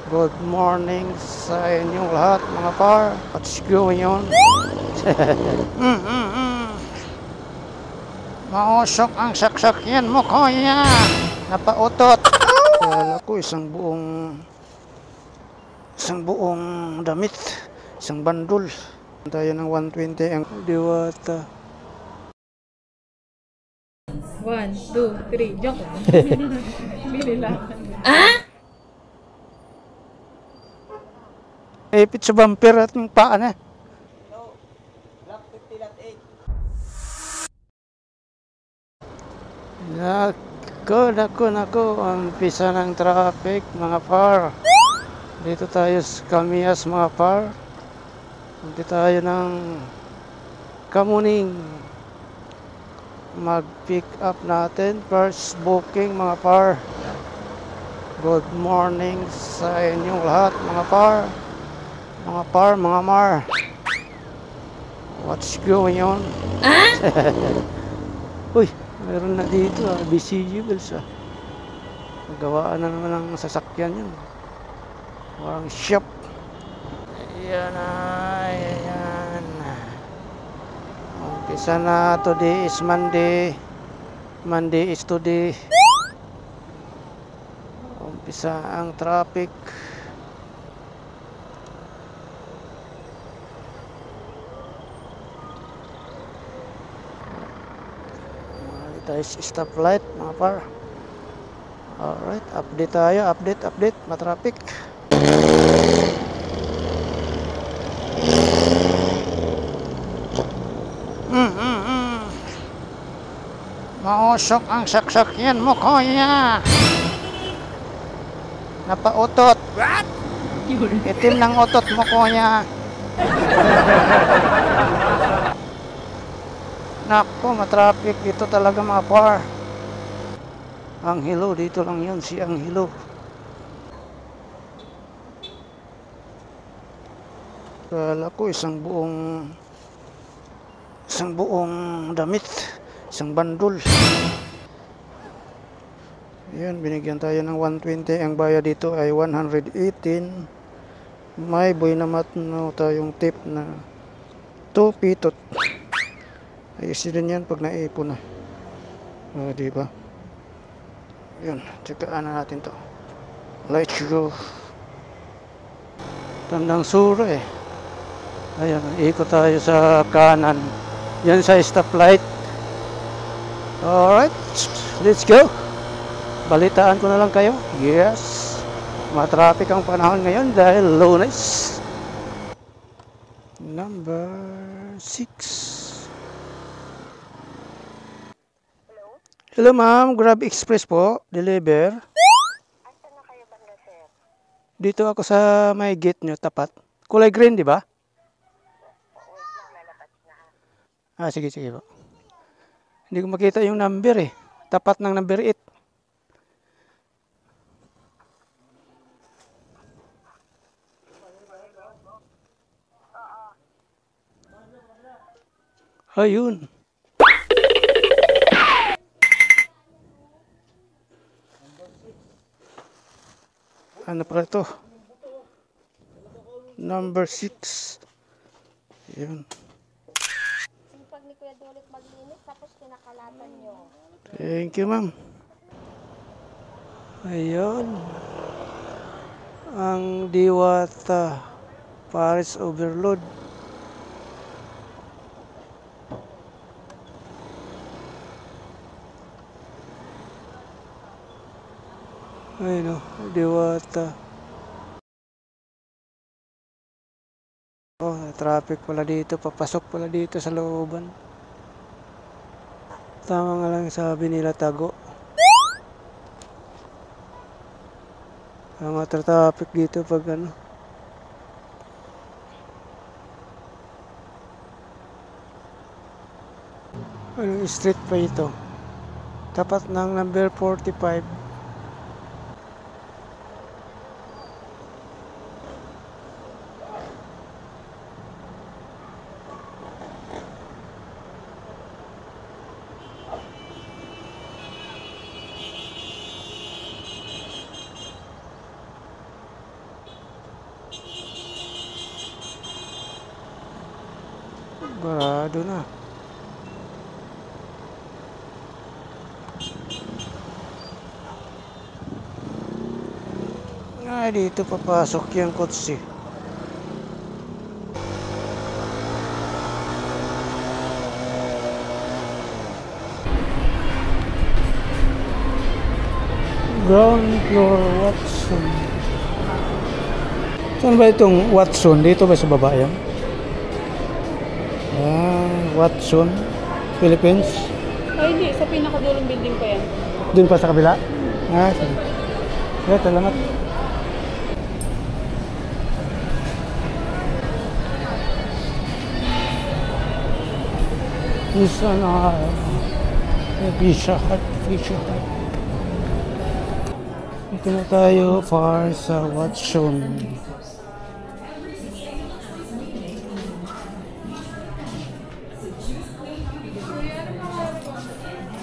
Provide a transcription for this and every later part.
Good morning sa inyong lahat mga par. What's going on? Mausok ang saksakyan mo, kuya. Napautot. Kala ko isang buong damit. Isang bandul. Tayo ng 120 ang Diwata. 1, 2, 3, joke lang. Binilangan. Ipit sa bumper at yung paa na. Block 50.8. Nako, ang pisa ng traffic mga par. Dito tayo sa Kamias mga par. Dito tayo ng Kamuning. Mag-pick up natin. First booking mga par. Good morning sa inyong lahat mga par. Mga par, mga mar. What's going on? Uy, meron na dito BCUbles Nagawaan na naman ng sasakyan yun. Parang shop. Ayan. Umpisa na. Today is Monday. Monday is today. Umpisa ang traffic. Tayo sa stoplight mga par. Alright, update tayo. Update. Matraffic. Mausok ang saksakyan mo, kuya. Napautot. What? Itim ng utot mo, kuya. Nako, matraffic dito talaga mga par. Ang Hilo, dito lang yun, si Ang Hilo. Kala ko isang buong damit, isang bandul. Yan, binigyan tayo ng 120. Ang bayad dito ay 118. May boy naman tayong tip na 2 pitot. Ayusin din yan pag naipon na. Diba? Yun, tsakaan na natin to. Let's go. Tandang Sura Ayan, ikot tayo sa kanan. Yan sa stoplight. Alright, let's go. Balitaan ko na lang kayo. Yes. Matraffic ang panahon ngayon dahil Lunes. Number 6. Hello ma'am, Grab Express po, deliver. Asan na kayo banda, sir? Dito ako sa may gate nyo, tapat. Kulay green, di ba? Wait lang, lalabas na. Sige po. Hindi ko makita yung number Tapat ng number 8. Ayun. Ano pala ito? Number 6. Yun. Sipag ni Kuya Dolit maglinis, tapos kinakalatan nyo. Thank you, ma'am. Ayun. Ang Diwata Paris Overload. Ayun Diwata. Traffic pala dito. Papasok pala dito sa looban. Tama nga lang sabi nila tago. Ang traffic dito pag Anong street pa ito? Tapat ng number 45. Barado na. Ay, dito papasok yung kotse. Ground floor Watson. Saan ba itong Watson? Dito ba sa baba yan? Watson, Philippines. Ay, hindi. Sa pinakadulong building pa yan. Doon pa sa kabila? Sige. Salamat. Isa na Pizza Hut. Ito na tayo far sa Watson.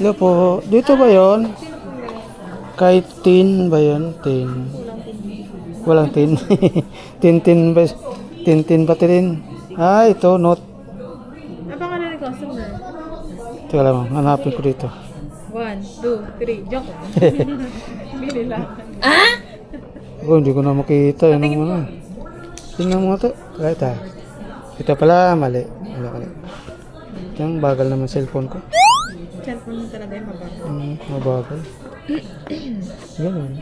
Hello po. Dito ba yon? Kahit tin ba yun? Tin. Walang tin. Tin ba? Tin pati rin. Ito. Note. Baka na customer. Teka lang. Hanapin ko dito. 1, 2, 3. Joke lang. Bili lang. Hindi ko na makita. Tingnan mo ito. Ito pala. Mali. Yung bagal naman cellphone ko. Cellphone mo talaga yung mabago. Mabagal. Ganun.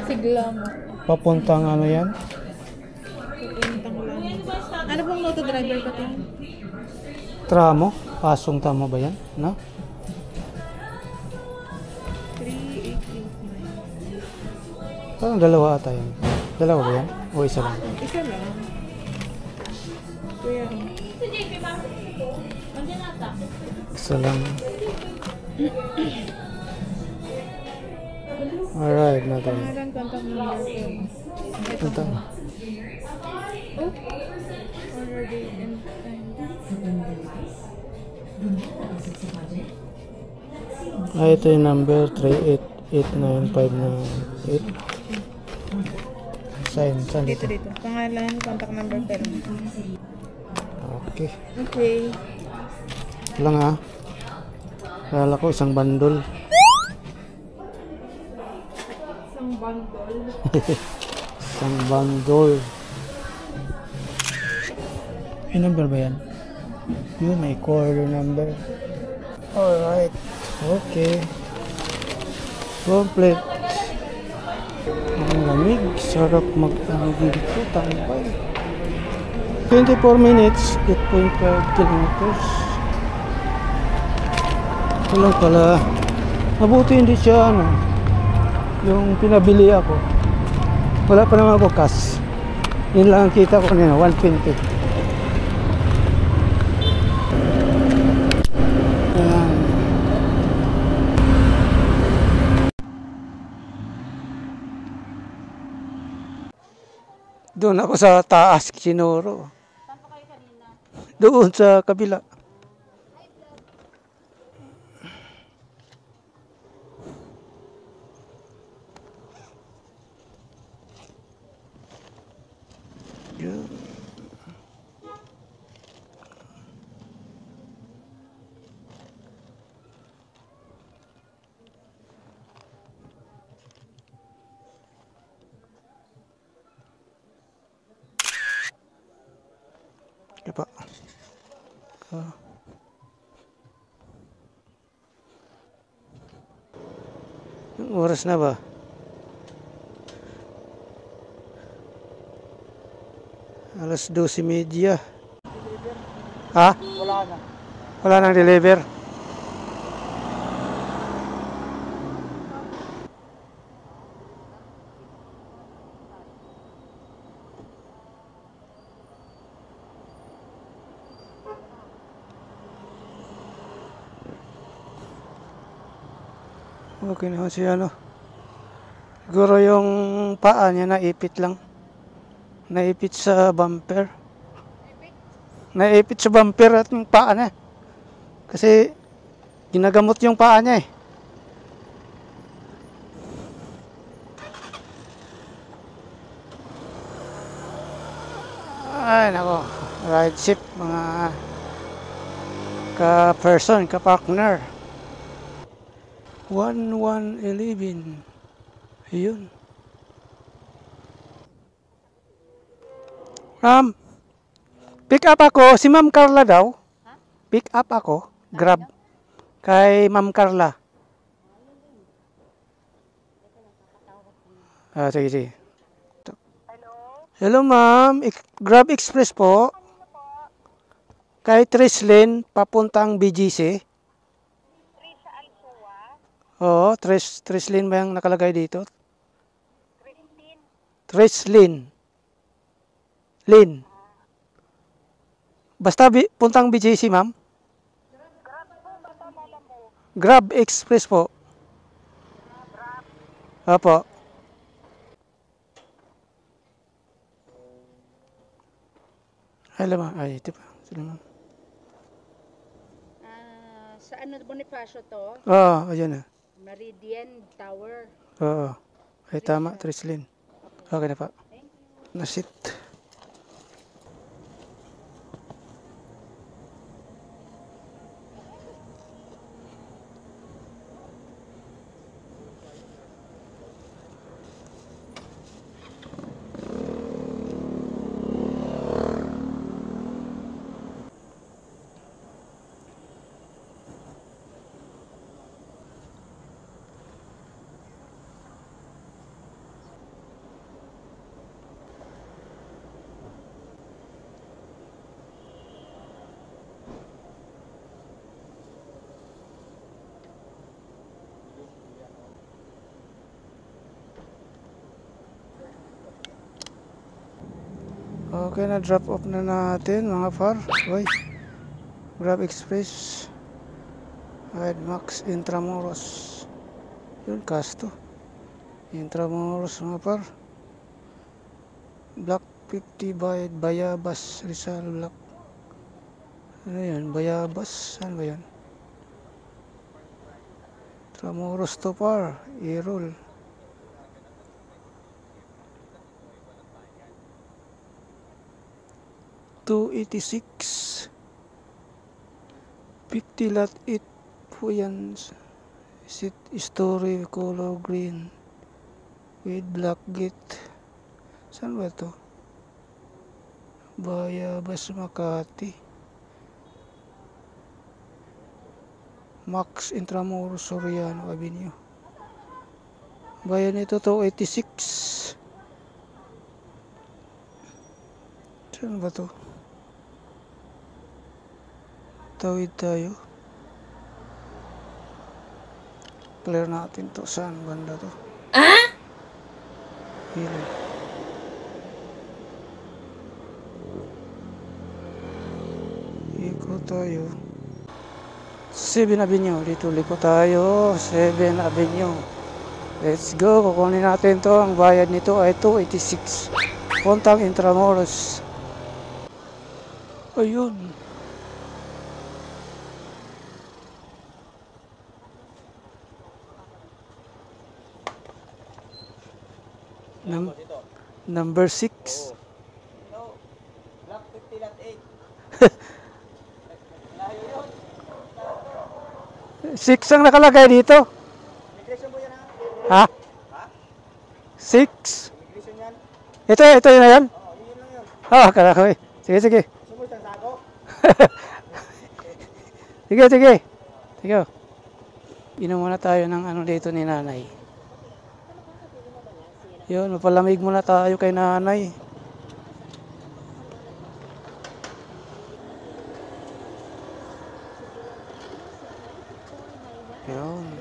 Sigla mo. Papuntang ano yan? Pupuntang lang. Ano pong moto driver ka tingin? Tramo? Pasong tama ba yan? No? 3889. Parang dalawa ata yan. Dalawa ba yan? O isa lang? Isa lang. Kuya. Isa lang. Alright, natin. Pangalan, contact number ko. Ito. Oh. Order date and time. Ito yung number 3889598. Saan Dito, dito? dito. Pangalan, contact number pero. Okay. Okay. Lang Kala ko isang bandol. Isang bundle. Isang bandol. May number ba yan? Yun, may quarter number. Alright. Okay. Complete. Ang lamig. Sarap mag-alugin dito. Tambay. 24 minutes, 8.5 kilometers. Ito lang pala. Mabuti hindi siya yung pinabili ako. Wala pa naman ako cash. Yun lang ang kita ko kanina, 120. Ayan. Doon ako sa taas, sinuro. Saan pa kayo kanina? Doon sa kabila. Yun. Diba? Yung oras na ba? Alas 12:30. Ha? Wala na. Wala nang deliver. Okay naman siya Siguro yung paa niya naipit lang. Naipit sa bumper. Naipit sa bumper at yung paa niya. Kasi ginagamot yung paa niya Ay, nako. ride ship, mga ka-person, ka-partner. 1111. Ayun. Pick up ako, si Ma'am Carla daw. Pick up ako, grab. Kay Ma'am Carla. Sige, sige. Hello ma'am, Grab Express po. Kay Trislin, papuntang BGC. Oo, Trislin ba yung nakalagay dito? Trislin. Lin. Basta puntang BGC ma'am. Grab Express po. Opo. Hello ma'am. Ay, ito pa. Sino ma'am? Sa ano, Bonifacio to? Oo, ayan na. Meridian Tower. Oo. Ay, tama, Trislin. Okay na pa. Nasit. Okay na, drop off na natin mga par. Uy. Grab Express. Ride Max Intramuros. Yun, Casto. Intramuros mga par. Block 50 by Bayabas Rizal Block. Ano yan? Bayabas? Saan ba yan? Intramuros to par. Irol. $286 50 lot 8 po yan. Story color green with black gate. Saan ba to? Bayabas Makati. Max Intramuros Soriano Avenue. Bayan ito 286. Saan ba to? Tawid tayo. Clear natin to. Saan banda to? Hilo. Iko tayo. 7 Avenue. Dito liko tayo. 7 Avenue. Let's go. Kukunin natin to. Ang bayad nito ay 286. Puntang Intramuros. Ayun. Number 6. Block 50 lot 6 ang nakalagay dito. 8. Immigration po yan ha? Ha? 6. Immigration yan? Ito yun na yan? Oo, yun lang yun. Akala ko eh. Sige, sige. Sumunod ang sako? Sige, sige. Sige. Inom muna tayo ng ano dito ni nanay. Yun, mapalamig muna tayo kay nanay. Yun.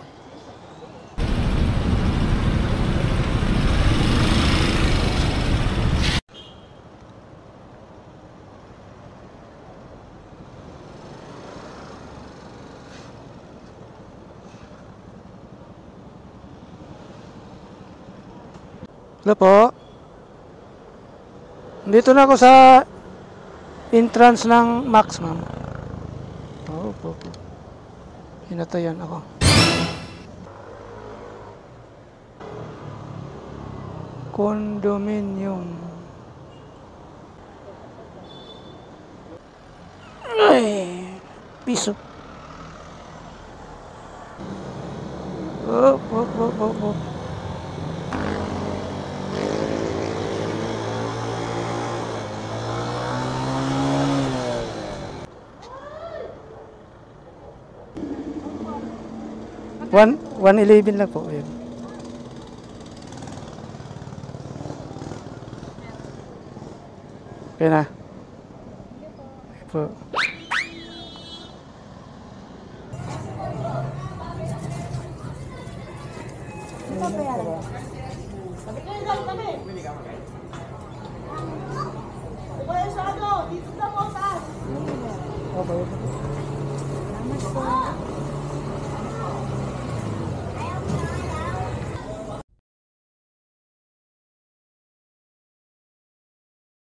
Hello po. Dito na ako sa entrance ng Max, ma'am. Oo po. Hinatayan ako. Condominium. Ay, piso. Oh, oh, oh, oh, oh. One, 111 lang po. Ayan. Okay na. Okay po. Dito sa ano, dito sa mo taas.